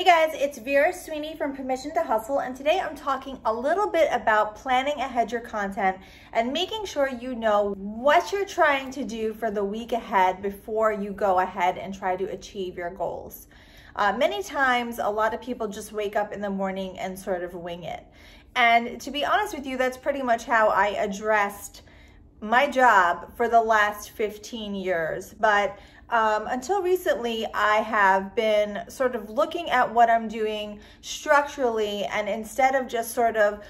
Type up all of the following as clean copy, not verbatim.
Guys, it's Vera Sweeney from Permission to Hustle, and today I'm talking a little bit about planning ahead your content and making sure you know what you're trying to do for the week ahead before you go ahead and try to achieve your goals. Many times, a lot of people just wake up in the morning and sort of wing it. And to be honest with you, that's pretty much how I addressed my job for the last 15 years. But until recently, I have been sort of looking at what I'm doing structurally, and instead of just sort of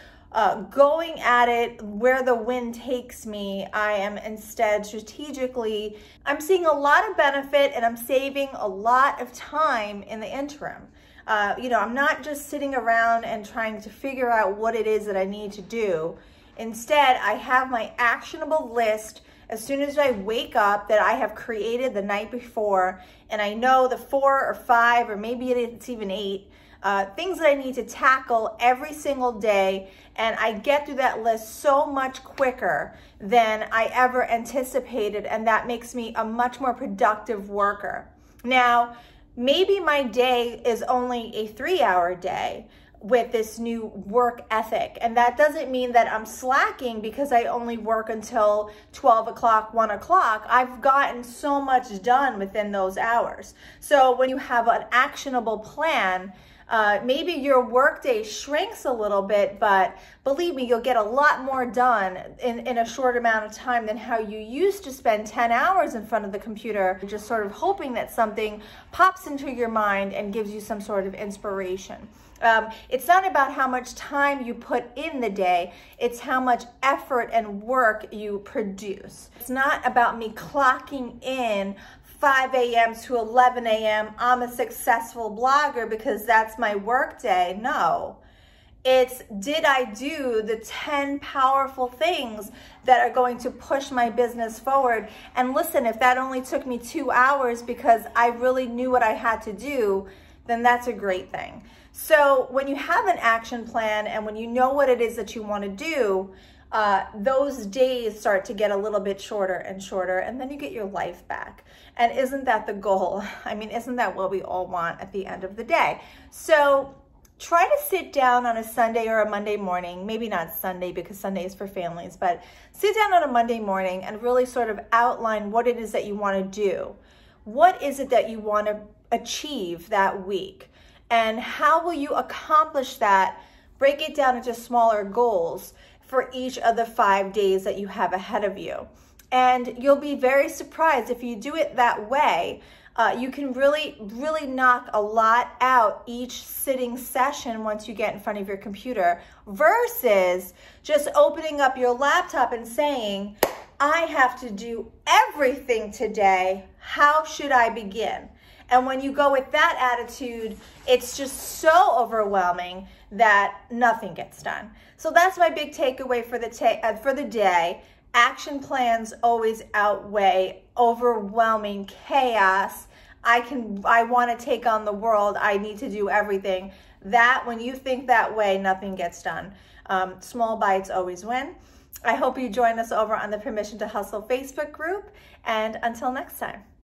going at it where the wind takes me, I am instead strategically, I'm seeing a lot of benefit and I'm saving a lot of time in the interim. I'm not just sitting around and trying to figure out what it is that I need to do. Instead, I have my actionable list as soon as I wake up that I have created the night before, and I know the 4 or 5 or maybe it's even 8 things that I need to tackle every single day, and I get through that list so much quicker than I ever anticipated, and that makes me a much more productive worker. Now, maybe my day is only a 3-hour day with this new work ethic. And that doesn't mean that I'm slacking because I only work until 12 o'clock, 1 o'clock. I've gotten so much done within those hours. So when you have an actionable plan, maybe your workday shrinks a little bit, but believe me, you'll get a lot more done in a short amount of time than how you used to spend 10 hours in front of the computer, just sort of hoping that something pops into your mind and gives you some sort of inspiration. It's not about how much time you put in the day, it's how much effort and work you produce. It's not about me clocking in 5 a.m. to 11 a.m. I'm a successful blogger because that's my work day. No. It's, did I do the 10 powerful things that are going to push my business forward? And listen, if that only took me 2 hours because I really knew what I had to do, then that's a great thing. So when you have an action plan and when you know what it is that you want to do, those days start to get a little bit shorter and shorter, and then you get your life back. And isn't that the goal? I mean, isn't that what we all want at the end of the day? So try to sit down on a Sunday or a Monday morning, maybe not Sunday because Sunday is for families, but sit down on a Monday morning and really sort of outline what it is that you want to do. What is it that you want to achieve that week? And how will you accomplish that? Break it down into smaller goals for each of the 5 days that you have ahead of you. And you'll be very surprised if you do it that way. You can really knock a lot out each sitting session once you get in front of your computer, versus just opening up your laptop and saying, I have to do everything today. How should I begin? And when you go with that attitude, it's just so overwhelming that nothing gets done. So that's my big takeaway for the day. Action plans always outweigh overwhelming chaos. I want to take on the world. I need to do everything. That, when you think that way, nothing gets done. Small bites always win. I hope you join us over on the Permission to Hustle Facebook group. And until next time.